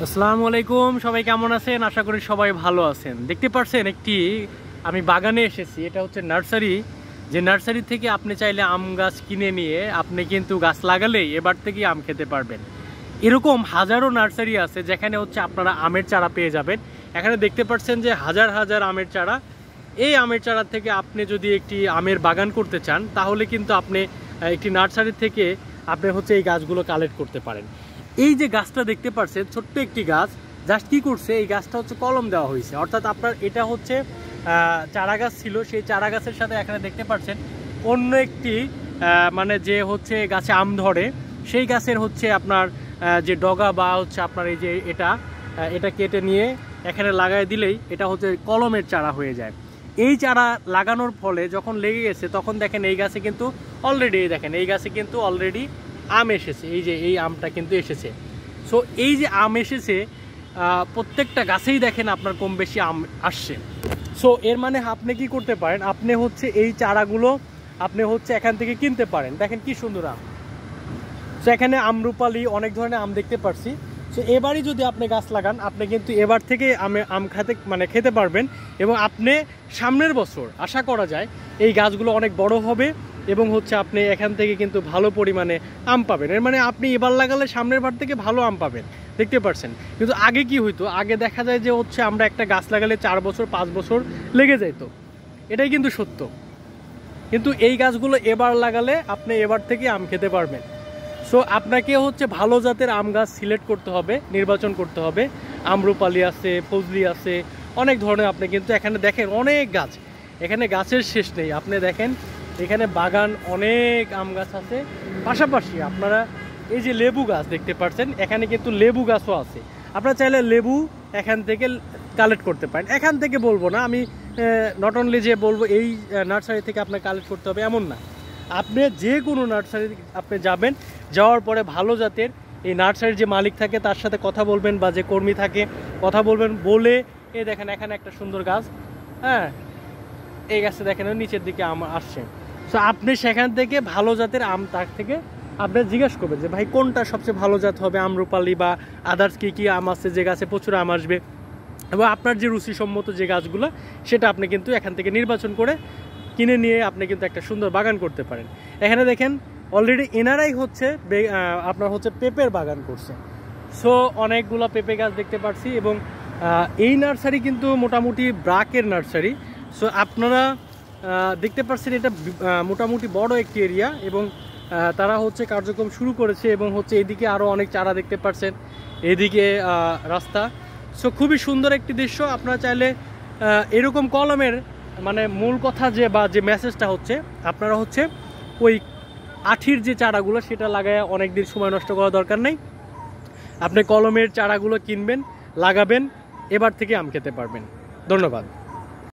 আসসালামু আলাইকুম, সবাই কেমন আছেন? আশা করি সবাই ভালো আছেন। দেখতে পাচ্ছেন একটি আমি বাগানে এসেছি। এটা হচ্ছে নার্সারি। যে নার্সারি থেকে আপনি চাইলে আম গাছ কিনে নিয়ে আপনি কিন্তু গাছ লাগালেই এবার থেকেই আম খেতে পারবেন। এরকম হাজারো নার্সারি আছে যেখানে হচ্ছে আপনারা আমের চারা পেয়ে যাবেন। এখানে দেখতে পাচ্ছেন যে হাজার হাজার আমের চারা। এই আমের চারা থেকে আপনি যদি একটি আমের বাগান করতে চান তাহলে কিন্তু আপনি একটি নার্সারি থেকে আপনি হচ্ছে এই গাছগুলো কালেক্ট করতে পারেন। এই যে গাছটা দেখতে পাচ্ছেন, ছোট্ট একটি গাছ, জাস্ট কি করছে, এই গাছটা হচ্ছে কলম দেওয়া হয়েছে। অর্থাৎ আপনার এটা হচ্ছে চারা গাছ ছিল, সেই চারা গাছের সাথে এখানে দেখতে পাচ্ছেন অন্য একটি মানে যে হচ্ছে গাছে আম ধরে সেই গাছের হচ্ছে আপনার যে ডগা বা হচ্ছে আপনার এই যে এটা কেটে নিয়ে এখানে লাগাই দিলেই এটা হচ্ছে কলমের চারা হয়ে যায়। এই চারা লাগানোর ফলে যখন লেগে গেছে তখন দেখেন এই গাছে কিন্তু অলরেডি আম এসেছে। এই যে এই আমটা কিন্তু এসেছে। সো এই যে আম এসেছে, প্রত্যেকটা গাছেই দেখেন আপনার কম বেশি আম আসছে। সো এর মানে আপনি কি করতে পারেন, আপনি হচ্ছে এই চারাগুলো আপনি হচ্ছে এখান থেকে কিনতে পারেন। দেখেন কি সুন্দর আম। সো এখানে আমরুপালি অনেক ধরনের আম দেখতে পাচ্ছি। সো এবারই যদি আপনি গাছ লাগান আপনি কিন্তু এবার থেকে আম খেতে পারবেন। এবং আপনি সামনের বছর আশা করা যায় এই গাছগুলো অনেক বড় হবে এবং হচ্ছে আপনি এখান থেকে কিন্তু ভালো পরিমাণে আম পাবেন। এর মানে আপনি এবার লাগালে সামনের বার থেকে ভালো আম পাবেন, দেখতে পাচ্ছেন। কিন্তু আগে কি হইতো, আগে দেখা যায় যে হচ্ছে আমরা একটা গাছ লাগালে 4 বছর 5 বছর লেগে যেত। এটাই কিন্তু সত্য। কিন্তু এই গাছগুলো এবার লাগালে আপনি এবার থেকে আম খেতে পারবেন। সো আপনাকে হচ্ছে ভালো জাতের আম গাছ সিলেক্ট করতে হবে, নির্বাচন করতে হবে। আমরুপালি আছে, ফজলি আছে, অনেক ধরনের। আপনি কিন্তু এখানে দেখেন অনেক গাছ, এখানে গাছের শেষ নেই। আপনি দেখেন এখানে বাগান অনেক আম গাছ আছে। পাশাপাশি আপনারা এই যে লেবু গাছ দেখতে পাচ্ছেন, এখানে কিন্তু লেবু গাছও আছে। আপনারা চাইলে লেবু এখান থেকে কালেক্ট করতে পারেন। এখান থেকে বলবো না আমি, নট অনলি যে বলবো এই নার্সারি থেকে আপনার কালেক্ট করতে হবে এমন না। আপনি যে কোনো নার্সারি আপনি যাবেন, যাওয়ার পরে ভালো জাতের এই নার্সারির যে মালিক থাকে তার সাথে কথা বলবেন বা যে কর্মী থাকে কথা বলবেন, বলে এই দেখেন এখানে একটা সুন্দর গাছ, হ্যাঁ এই গাছটা দেখেন নিচের দিকে আম আসছে। সো আপনি সেখান থেকে ভালো জাতের আম তার থেকে আপনি জিজ্ঞেস করবেন যে ভাই কোনটা সবচেয়ে ভালো জাত হবে, আমরুপালি বা আদার্স কী কী আম আছে যে গাছে প্রচুর আম আসবে, এবং আপনার যে রুচিসম্মত যে গাছগুলো সেটা আপনি কিন্তু এখান থেকে নির্বাচন করে কিনে নিয়ে আপনি কিন্তু একটা সুন্দর বাগান করতে পারেন। এখানে দেখেন অলরেডি এনারাই হচ্ছে আপনার হচ্ছে পেঁপের বাগান করছে। সো অনেকগুলো পেঁপে গাছ দেখতে পাচ্ছি। এবং এই নার্সারি কিন্তু মোটামুটি ব্রাকের নার্সারি। সো আপনারা দেখতে পাচ্ছেন এটা মোটামুটি বড় একটি এরিয়া এবং তারা হচ্ছে কার্যক্রম শুরু করেছে। এবং হচ্ছে এদিকে আরও অনেক চারা দেখতে পাচ্ছেন, এদিকে রাস্তা। সো খুবই সুন্দর একটি দৃশ্য। আপনারা চাইলে এরকম কলমের মানে মূল কথা যে বা যে মেসেজটা হচ্ছে, আপনারা হচ্ছে ওই আঠির যে চারাগুলো সেটা লাগায় অনেক দিন সময় নষ্ট করা দরকার নেই। আপনি কলমের চারাগুলো কিনবেন, লাগাবেন, এবার থেকে আম খেতে পারবেন। ধন্যবাদ।